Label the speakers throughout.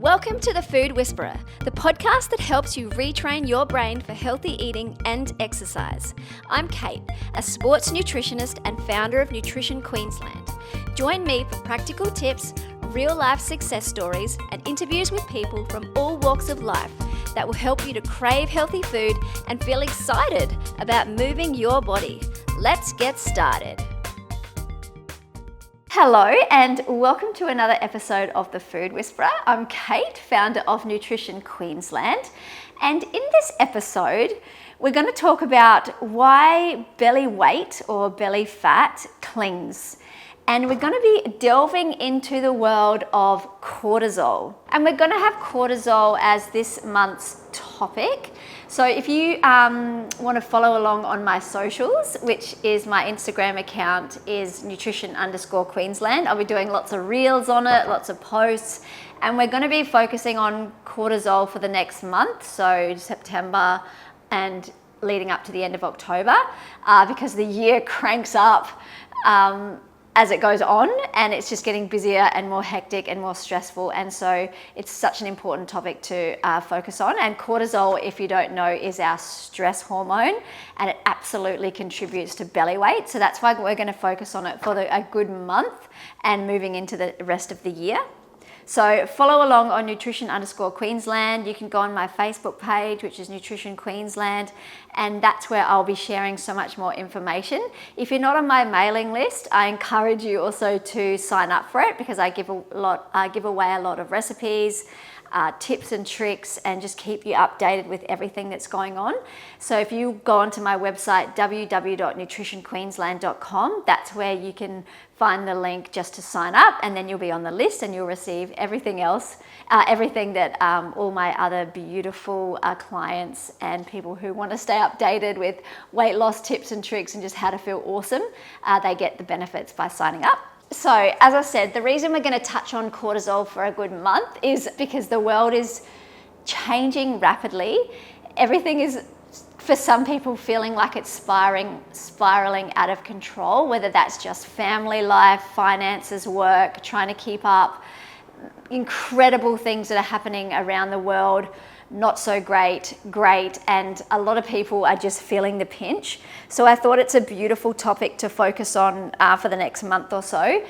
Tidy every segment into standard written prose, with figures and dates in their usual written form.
Speaker 1: Welcome to The Food Whisperer, the podcast that helps you retrain your brain for healthy eating and exercise. I'm Kate, a sports nutritionist and founder of Nutrition Queensland. Join me for practical tips, real-life success stories, and interviews with people from all walks of life that will help you to crave healthy food and feel excited about moving your body. Let's get started. Hello and welcome to another episode of The Food Whisperer. I'm Kate, founder of Nutrition Queensland, and in this episode we're going to talk about why belly weight or belly fat clings. And we're going to be delving into the world of cortisol. And we're going to have cortisol as this month's topic. So if you want to follow along on my socials, which is my Instagram account is nutrition_Queensland. I'll be doing lots of reels on it, lots of posts. And we're going to be focusing on cortisol for the next month, so September and leading up to the end of October, because the year cranks up as it goes on, and it's just getting busier and more hectic and more stressful, and so it's such an important topic to focus on. And cortisol, if you don't know, is our stress hormone, and it absolutely contributes to belly weight. So that's why we're going to focus on it for a good month and moving into the rest of the year. So follow along on nutrition_Queensland. You can go on my Facebook page, which is Nutrition Queensland, and that's where I'll be sharing so much more information. If you're not on my mailing list, I encourage you also to sign up for it, because I give away a lot of recipes, tips and tricks, and just keep you updated with everything that's going on. So if you go onto my website, www.nutritionqueensland.com, that's where you can find the link just to sign up, and then you'll be on the list and you'll receive everything else, everything that all my other beautiful clients and people who want to stay updated with weight loss tips and tricks and just how to feel awesome, they get the benefits by signing up. So as I said, the reason we're going to touch on cortisol for a good month is because the world is changing rapidly. Everything is, for some people, feeling like it's spiraling out of control, whether that's just family life, finances, work, trying to keep up, incredible things that are happening around the world, not so great, and a lot of people are just feeling the pinch. So I thought it's a beautiful topic to focus on for the next month or so.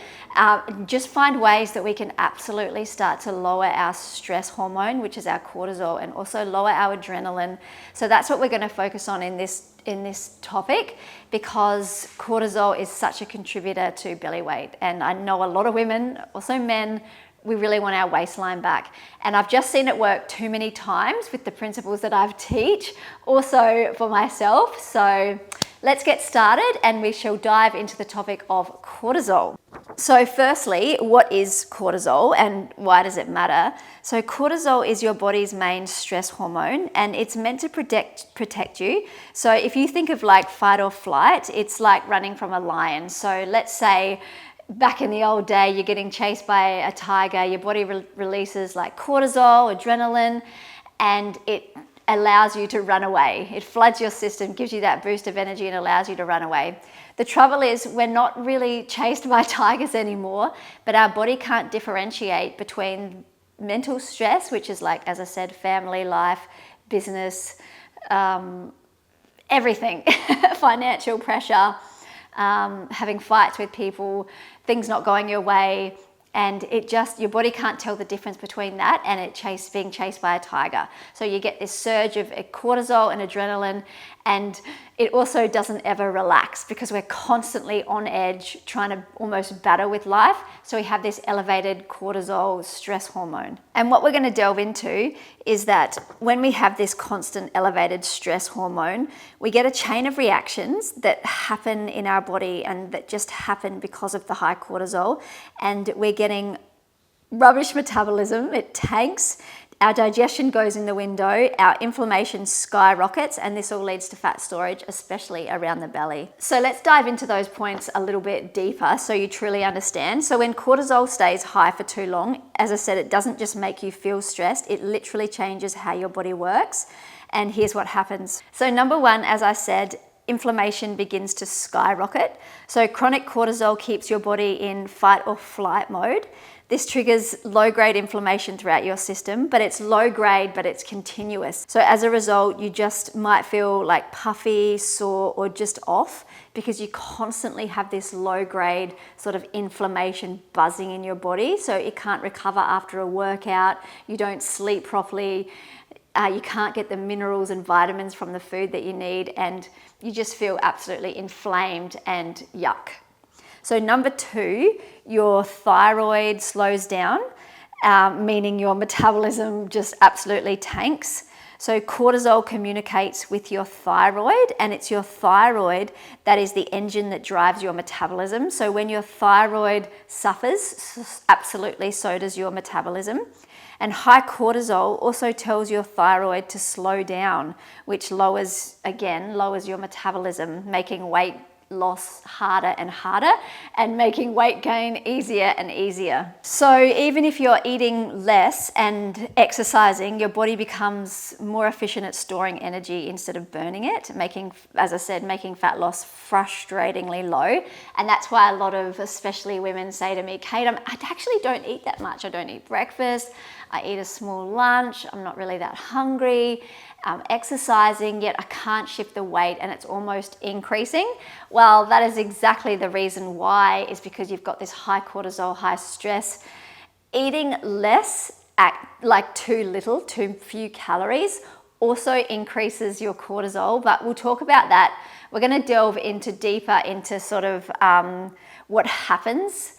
Speaker 1: Just find ways that we can absolutely start to lower our stress hormone, which is our cortisol, and also lower our adrenaline. So that's what we're going to focus on in this topic, because cortisol is such a contributor to belly weight. And I know a lot of women, also men, we really want our waistline back. And I've just seen it work too many times with the principles that I teach, also for myself. So let's get started, and we shall dive into the topic of cortisol. So firstly, what is cortisol and why does it matter? So cortisol is your body's main stress hormone, and it's meant to protect you. So if you think of like fight or flight, it's like running from a lion. So let's say back in the old day, you're getting chased by a tiger, your body releases like cortisol, adrenaline, and it allows you to run away. It floods your system, gives you that boost of energy, and allows you to run away. The trouble is we're not really chased by tigers anymore, but our body can't differentiate between mental stress, which is like, as I said, family life, business, everything, financial pressure, having fights with people, things not going your way, and your body can't tell the difference between that and being chased by a tiger. So you get this surge of cortisol and adrenaline, and it also doesn't ever relax because we're constantly on edge, trying to almost battle with life. So we have this elevated cortisol stress hormone. And what we're going to delve into is that when we have this constant elevated stress hormone, we get a chain of reactions that happen in our body and that just happen because of the high cortisol. And we're getting rubbish metabolism, it tanks, our digestion goes in the window, our inflammation skyrockets, and this all leads to fat storage, especially around the belly. So let's dive into those points a little bit deeper so you truly understand. So when cortisol stays high for too long, as I said, it doesn't just make you feel stressed, it literally changes how your body works. And here's what happens. So number one, as I said, inflammation begins to skyrocket. So chronic cortisol keeps your body in fight or flight mode. This triggers low-grade inflammation throughout your system, but it's low-grade, but it's continuous. So as a result, you just might feel like puffy, sore, or just off because you constantly have this low-grade sort of inflammation buzzing in your body. So it can't recover after a workout, you don't sleep properly, you can't get the minerals and vitamins from the food that you need, and you just feel absolutely inflamed and yuck. So number 2, your thyroid slows down, meaning your metabolism just absolutely tanks. So cortisol communicates with your thyroid, and it's your thyroid that is the engine that drives your metabolism. So when your thyroid suffers, absolutely so does your metabolism. And high cortisol also tells your thyroid to slow down, which lowers your metabolism, making weight loss harder and harder and making weight gain easier and easier. So even if you're eating less and exercising, your body becomes more efficient at storing energy instead of burning it, making, as I said, making fat loss frustratingly low. And that's why a lot of, especially women, say to me, Kate, I actually don't eat that much. I don't eat breakfast. I eat a small lunch. I'm not really that hungry. Exercising, yet I can't shift the weight and it's almost increasing. Well, that is exactly the reason why, is because you've got this high cortisol, high stress. Eating less, like too few calories, also increases your cortisol, but we'll talk about that. We're going to delve deeper into sort of what happens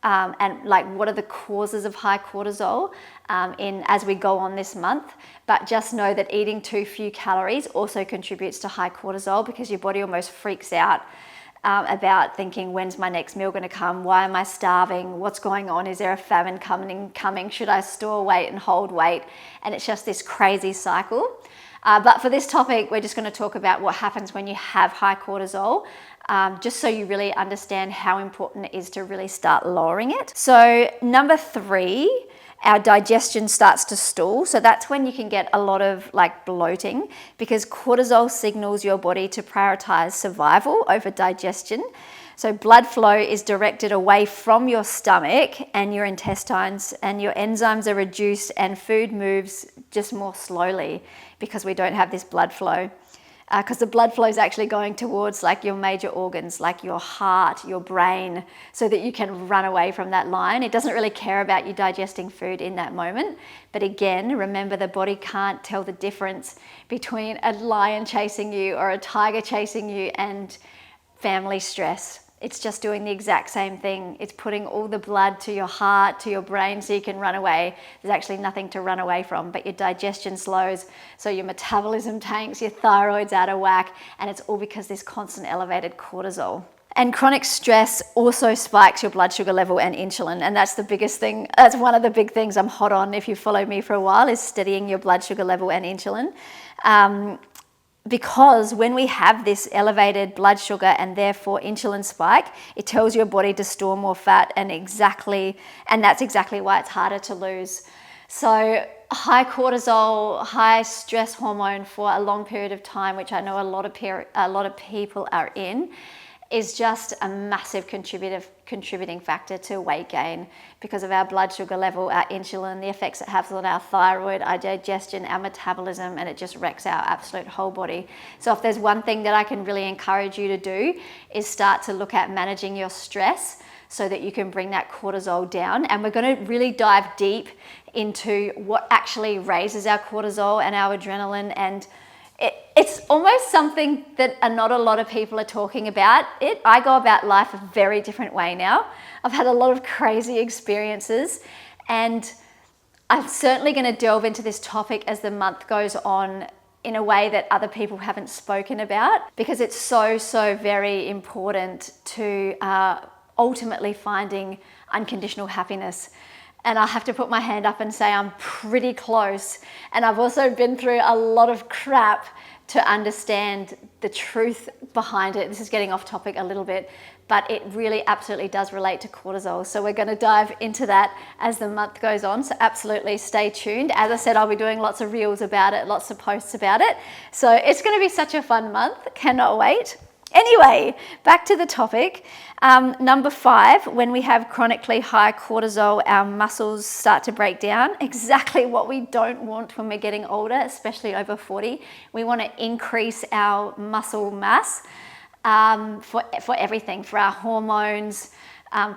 Speaker 1: and like what are the causes of high cortisol as we go on this month. But just know that eating too few calories also contributes to high cortisol, because your body almost freaks out about thinking, when's my next meal going to come? Why am I starving? What's going on? Is there a famine coming? Should I store weight and hold weight? And it's just this crazy cycle. But for this topic, we're just going to talk about what happens when you have high cortisol, just so you really understand how important it is to really start lowering it. So number 3, our digestion starts to stall. So that's when you can get a lot of like bloating, because cortisol signals your body to prioritize survival over digestion. So blood flow is directed away from your stomach and your intestines, and your enzymes are reduced and food moves just more slowly because we don't have this blood flow. Because the blood flow is actually going towards like your major organs, like your heart, your brain, so that you can run away from that lion. It doesn't really care about you digesting food in that moment. But again, remember, the body can't tell the difference between a lion chasing you or a tiger chasing you and family stress. It's just doing the exact same thing. It's putting all the blood to your heart, to your brain, so you can run away. There's actually nothing to run away from, but your digestion slows, so your metabolism tanks, your thyroid's out of whack, and it's all because this constant elevated cortisol. And chronic stress also spikes your blood sugar level and insulin, and that's the biggest thing. That's one of the big things I'm hot on, if you follow me for a while, is steadying your blood sugar level and insulin. Because when we have this elevated blood sugar and therefore insulin spike, it tells your body to store more fat, and that's exactly why it's harder to lose. So high cortisol, high stress hormone for a long period of time, which I know a lot of people are in, is just a massive contributing factor to weight gain, because of our blood sugar level, our insulin, the effects it has on our thyroid, our digestion, our metabolism, and it just wrecks our absolute whole body. So if there's one thing that I can really encourage you to do, is start to look at managing your stress so that you can bring that cortisol down. And we're going to really dive deep into what actually raises our cortisol and our adrenaline, and it's almost something that not a lot of people are talking about. I go about life a very different way now. I've had a lot of crazy experiences, and I'm certainly going to delve into this topic as the month goes on in a way that other people haven't spoken about, because it's so very important to ultimately finding unconditional happiness. And I have to put my hand up and say I'm pretty close. And I've also been through a lot of crap to understand the truth behind it. This is getting off topic a little bit, but it really absolutely does relate to cortisol. So we're going to dive into that as the month goes on. So absolutely stay tuned. As I said, I'll be doing lots of reels about it, lots of posts about it. So it's going to be such a fun month. Cannot wait. Anyway, back to the topic. Number 5, when we have chronically high cortisol, our muscles start to break down. Exactly what we don't want when we're getting older, especially over 40. We want to increase our muscle mass for everything, for our hormones,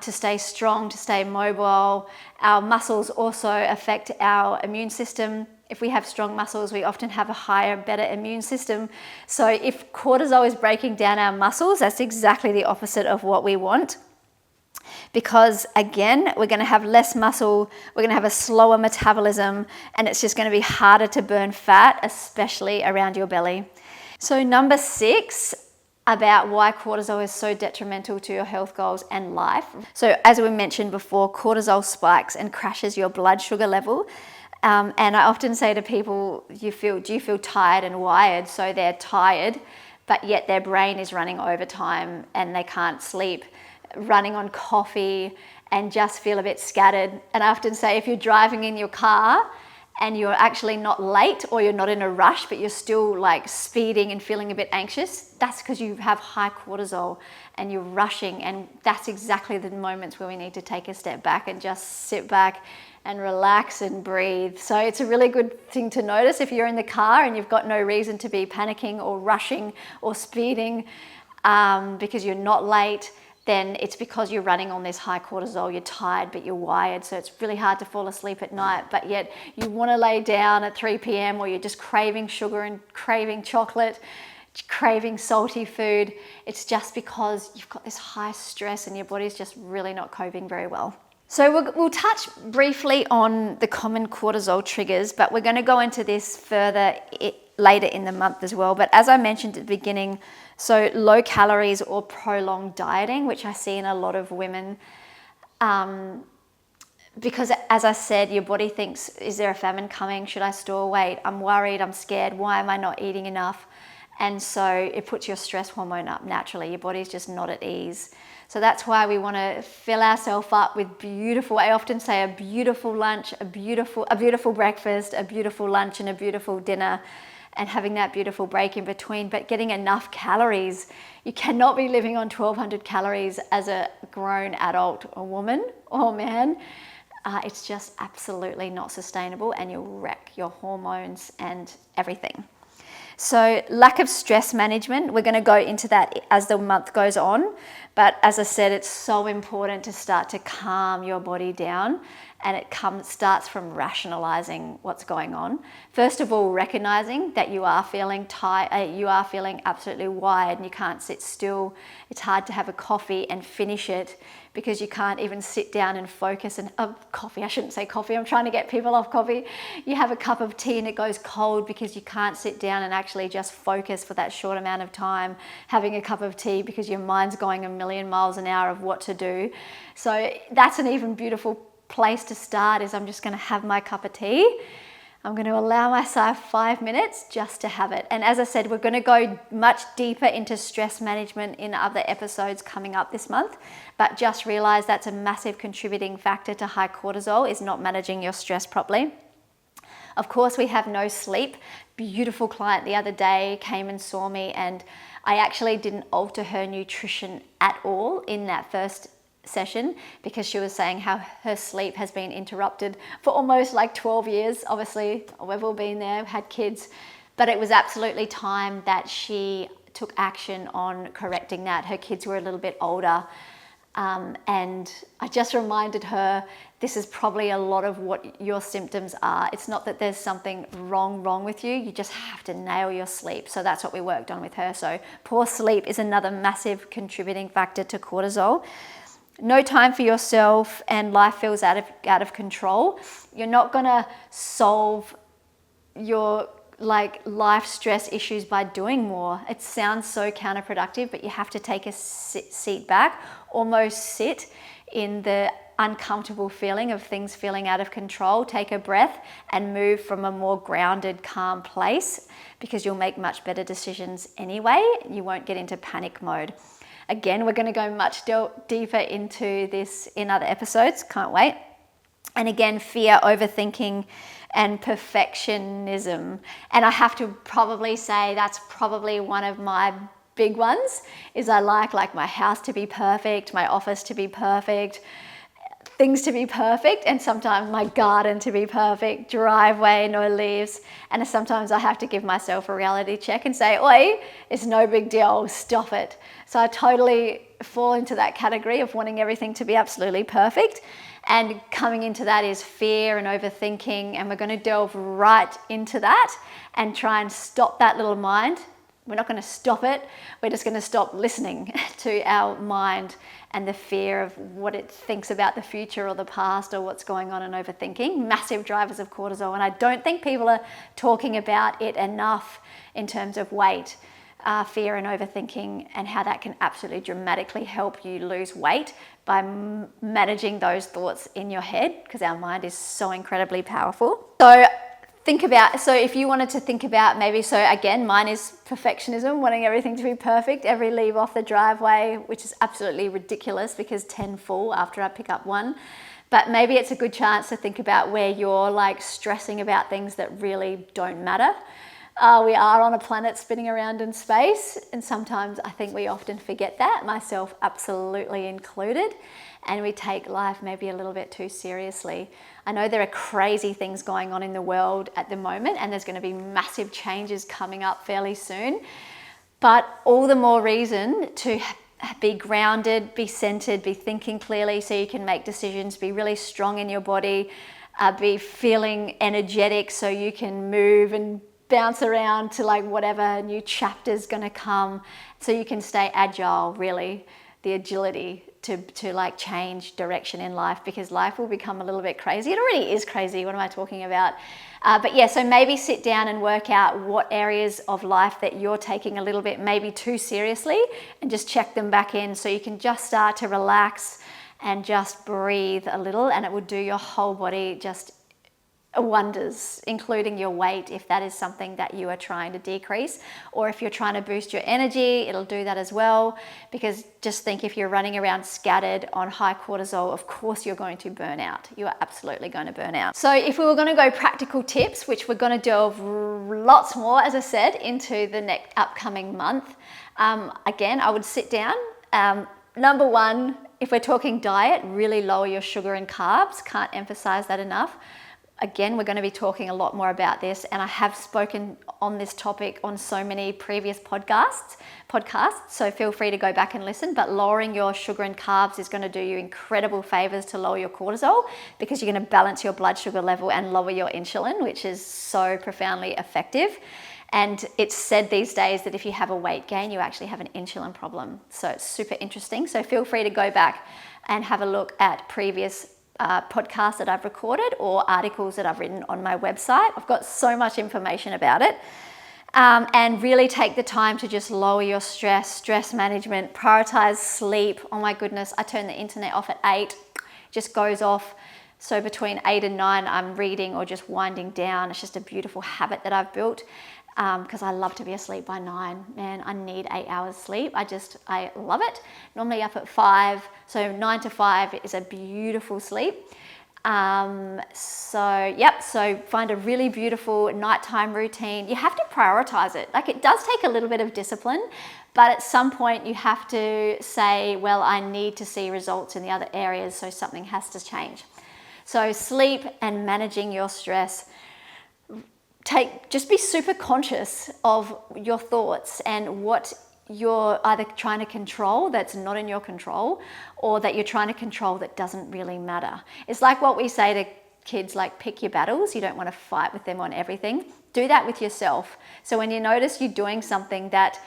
Speaker 1: to stay strong, to stay mobile. Our muscles also affect our immune system. If we have strong muscles, we often have a higher, better immune system. So if cortisol is breaking down our muscles, that's exactly the opposite of what we want. Because again, we're going to have less muscle, we're going to have a slower metabolism, and it's just going to be harder to burn fat, especially around your belly. So number 6, about why cortisol is so detrimental to your health goals and life. So as we mentioned before, cortisol spikes and crashes your blood sugar level. And I often say to people, do you feel tired and wired? So they're tired, but yet their brain is running overtime and they can't sleep, running on coffee and just feel a bit scattered. And I often say, if you're driving in your car and you're actually not late or you're not in a rush, but you're still like speeding and feeling a bit anxious, that's because you have high cortisol and you're rushing. And that's exactly the moments where we need to take a step back and just sit back and relax and breathe. So it's a really good thing to notice if you're in the car and you've got no reason to be panicking or rushing or speeding because you're not late, then it's because you're running on this high cortisol. You're tired, but you're wired. So it's really hard to fall asleep at night, but yet you want to lay down at 3 p.m. or you're just craving sugar and craving chocolate, craving salty food. It's just because you've got this high stress and your body's just really not coping very well. So we'll touch briefly on the common cortisol triggers, but we're going to go into this further later in the month as well. But as I mentioned at the beginning, so low calories or prolonged dieting, which I see in a lot of women, because as I said, your body thinks, is there a famine coming? Should I store weight? I'm worried, I'm scared. Why am I not eating enough? And so it puts your stress hormone up naturally. Your body's just not at ease. So that's why we want to fill ourselves up with beautiful, I often say a beautiful lunch, a beautiful breakfast, a beautiful lunch and a beautiful dinner, and having that beautiful break in between, but getting enough calories. You cannot be living on 1,200 calories as a grown adult or woman or man. It's just absolutely not sustainable and you'll wreck your hormones and everything. So lack of stress management, we're going to go into that as the month goes on. But as I said, it's so important to start to calm your body down, and it starts from rationalizing what's going on. First of all, recognizing that you are feeling tired, you are feeling absolutely wired and you can't sit still. It's hard to have a coffee and finish it because you can't even sit down and focus. And coffee, I shouldn't say coffee, I'm trying to get people off coffee. You have a cup of tea and it goes cold because you can't sit down and actually just focus for that short amount of time having a cup of tea because your mind's going a million miles an hour of what to do. So that's an even beautiful place to start, is I'm just going to have my cup of tea. I'm going to allow myself 5 minutes just to have it. And as I said, we're going to go much deeper into stress management in other episodes coming up this month. But just realize that's a massive contributing factor to high cortisol, is not managing your stress properly. Of course, we have no sleep. Beautiful client the other day came and saw me, and I actually didn't alter her nutrition at all in that first session because she was saying how her sleep has been interrupted for almost like 12 years. Obviously, we've all been there, had kids, but it was absolutely time that she took action on correcting that. Her kids were a little bit older, and I just reminded her, this is probably a lot of what your symptoms are. It's not that there's something wrong with you, you just have to nail your sleep. So that's what we worked on with her. So poor sleep is another massive contributing factor to cortisol. No time for yourself and life feels out of control. You're not going to solve your life stress issues by doing more. It sounds so counterproductive, but you have to take a seat back, almost sit in the uncomfortable feeling of things feeling out of control. Take a breath and move from a more grounded, calm place, because you'll make much better decisions anyway. You won't get into panic mode. Again, we're going to go much deeper into this in other episodes. Can't wait. And again, fear, overthinking, and perfectionism. And I have to probably say that's probably one of my big ones is I like my house to be perfect, my office to be perfect, things to be perfect, and sometimes my garden to be perfect, driveway, no leaves. And sometimes I have to give myself a reality check and say, oi, it's no big deal, stop it. So I totally fall into that category of wanting everything to be absolutely perfect. And coming into that is fear and overthinking, and we're going to delve right into that and try and stop that little mind. We're not going to stop it, we're just going to stop listening to our mind and the fear of what it thinks about the future or the past or what's going on, and overthinking. Massive drivers of cortisol, and I don't think people are talking about it enough in terms of weight, fear and overthinking, and how that can absolutely dramatically help you lose weight by managing those thoughts in your head, because our mind is so incredibly powerful. So if you wanted to think about maybe, so again, mine is perfectionism, wanting everything to be perfect, every leave off the driveway, which is absolutely ridiculous because 10 fall after I pick up one. But maybe it's a good chance to think about where you're like stressing about things that really don't matter. We are on a planet spinning around in space, and sometimes I think we often forget that, myself absolutely included, and we take life maybe a little bit too seriously. I know there are crazy things going on in the world at the moment, and there's going to be massive changes coming up fairly soon, but all the more reason to be grounded, be centered, be thinking clearly so you can make decisions, be really strong in your body, be feeling energetic so you can move and bounce around to like whatever new chapter's going to come, so you can stay agile, really, the agility to like change direction in life, because life will become a little bit crazy. It already is crazy. What am I talking about? But yeah, so maybe sit down and work out what areas of life that you're taking a little bit maybe too seriously, and just check them back in so you can just start to relax and just breathe a little, and it will do your whole body just wonders, including your weight, if that is something that you are trying to decrease, or if you're trying to boost your energy, it'll do that as well. Because just think, if you're running around scattered on high cortisol, of course you're going to burn out. You are absolutely going to burn out. So if we were going to go practical tips, which we're going to delve lots more, as I said, into the next upcoming month, again, I would sit down. Number one, if we're talking diet, really lower your sugar and carbs. Can't emphasize that enough. Again, we're going to be talking a lot more about this, and I have spoken on this topic on so many previous podcasts, so feel free to go back and listen. But lowering your sugar and carbs is going to do you incredible favors to lower your cortisol, because you're going to balance your blood sugar level and lower your insulin, which is so profoundly effective. And it's said these days that if you have a weight gain, you actually have an insulin problem. So it's super interesting. So feel free to go back and have a look at previous podcasts that I've recorded or articles that I've written on my website. I've got so much information about it. And really take the time to just lower your stress management, prioritize sleep. Oh my goodness, I turn the internet off at 8, just goes off. So between 8 and 9, I'm reading or just winding down. It's just a beautiful habit that I've built, because I love to be asleep by 9. Man, I need 8 hours sleep. I love it. Normally up at 5, so 9 to 5 is a beautiful sleep. So find a really beautiful nighttime routine. You have to prioritize it. Like, it does take a little bit of discipline, but at some point you have to say, well, I need to see results in the other areas, so something has to change. So sleep and managing your stress. Just be super conscious of your thoughts and what you're either trying to control that's not in your control, or that you're trying to control that doesn't really matter. It's like what we say to kids, like, pick your battles. You don't want to fight with them on everything. Do that with yourself. So when you notice you're doing something that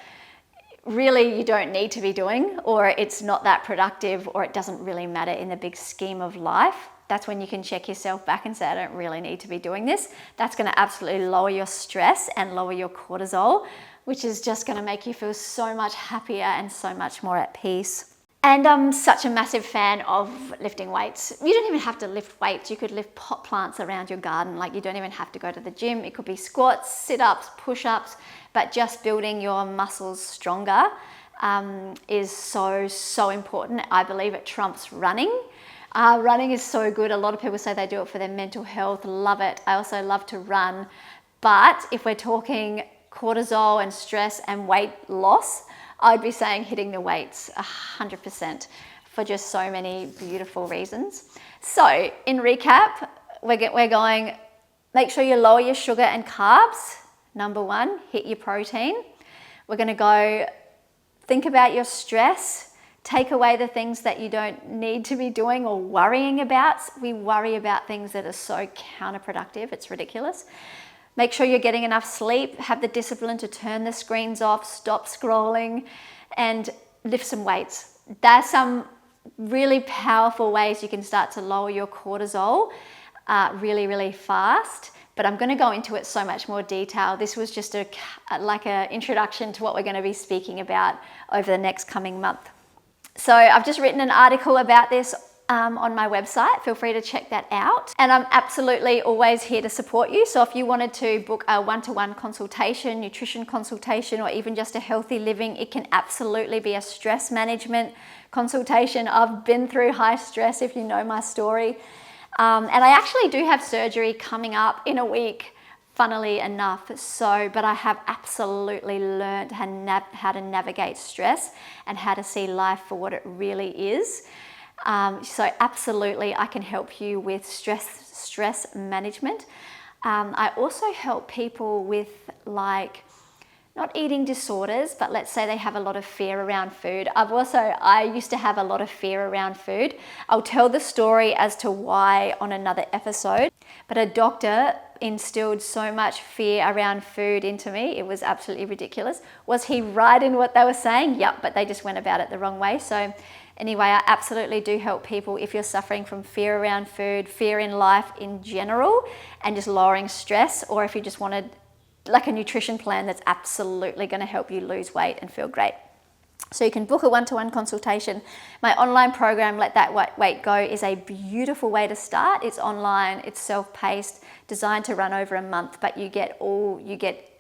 Speaker 1: really you don't need to be doing, or it's not that productive, or it doesn't really matter in the big scheme of life, that's when you can check yourself back and say, I don't really need to be doing this. That's going to absolutely lower your stress and lower your cortisol, which is just going to make you feel so much happier and so much more at peace. And I'm such a massive fan of lifting weights. You don't even have to lift weights. You could lift pot plants around your garden. Like, you don't even have to go to the gym. It could be squats, sit-ups, push-ups, but just building your muscles stronger is so important. I believe it trumps running. Running is so good. A lot of people say they do it for their mental health. Love it. I also love to run. But if we're talking cortisol and stress and weight loss, I'd be saying hitting the weights 100% for just so many beautiful reasons. So in recap, we're going, make sure you lower your sugar and carbs. Number one, hit your protein. We're going to go think about your stress. Take away the things that you don't need to be doing or worrying about. We worry about things that are so counterproductive. It's ridiculous. Make sure you're getting enough sleep. Have the discipline to turn the screens off, stop scrolling, and lift some weights. There's some really powerful ways you can start to lower your cortisol really, really fast. But I'm going to go into it so much more detail. This was just like an introduction to what we're going to be speaking about over the next coming month. So I've just written an article about this on my website. Feel free to check that out. And I'm absolutely always here to support you. So if you wanted to book a one-to-one consultation, nutrition consultation, or even just a healthy living, it can absolutely be a stress management consultation. I've been through high stress, if you know my story. And I actually do have surgery coming up in a week, funnily enough. But I have absolutely learned how to navigate stress and how to see life for what it really is. So absolutely, I can help you with stress management. I also help people with not eating disorders, but let's say they have a lot of fear around food. I used to have a lot of fear around food. I'll tell the story as to why on another episode, but a doctor instilled so much fear around food into me. It was absolutely ridiculous. Was he right in what they were saying? Yep, but they just went about it the wrong way. So anyway, I absolutely do help people if you're suffering from fear around food, fear in life in general, and just lowering stress, or if you just wanted like a nutrition plan that's absolutely going to help you lose weight and feel great. So you can book a one-to-one consultation. My online program, Let That Weight Go, is a beautiful way to start. It's online, it's self-paced, designed to run over a month, but you get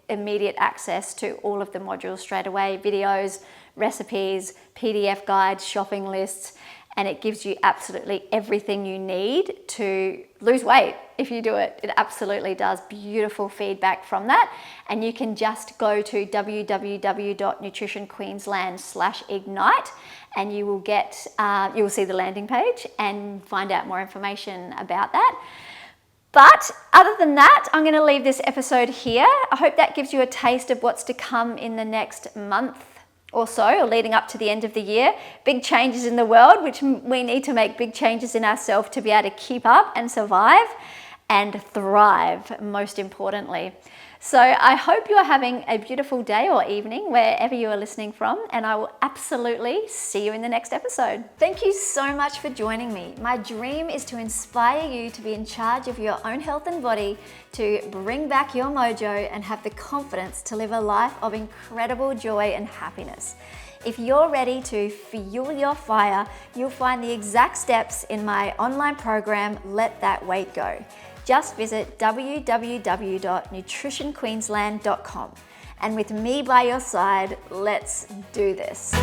Speaker 1: immediate access to all of the modules straight away, videos, recipes, PDF guides, shopping lists, and it gives you absolutely everything you need to lose weight if you do it. It absolutely does. Beautiful feedback from that. And you can just go to www.nutritionqueensland.com/ignite and you will see the landing page and find out more information about that. But other than that, I'm going to leave this episode here. I hope that gives you a taste of what's to come in the next month or so, or leading up to the end of the year. Big changes in the world, which we need to make big changes in ourselves to be able to keep up and survive and thrive, most importantly. So I hope you are having a beautiful day or evening wherever you are listening from, and I will absolutely see you in the next episode. Thank you so much for joining me. My dream is to inspire you to be in charge of your own health and body, to bring back your mojo and have the confidence to live a life of incredible joy and happiness. If you're ready to fuel your fire, you'll find the exact steps in my online program, Let That Weight Go. Just visit www.nutritionqueensland.com. And with me by your side, let's do this.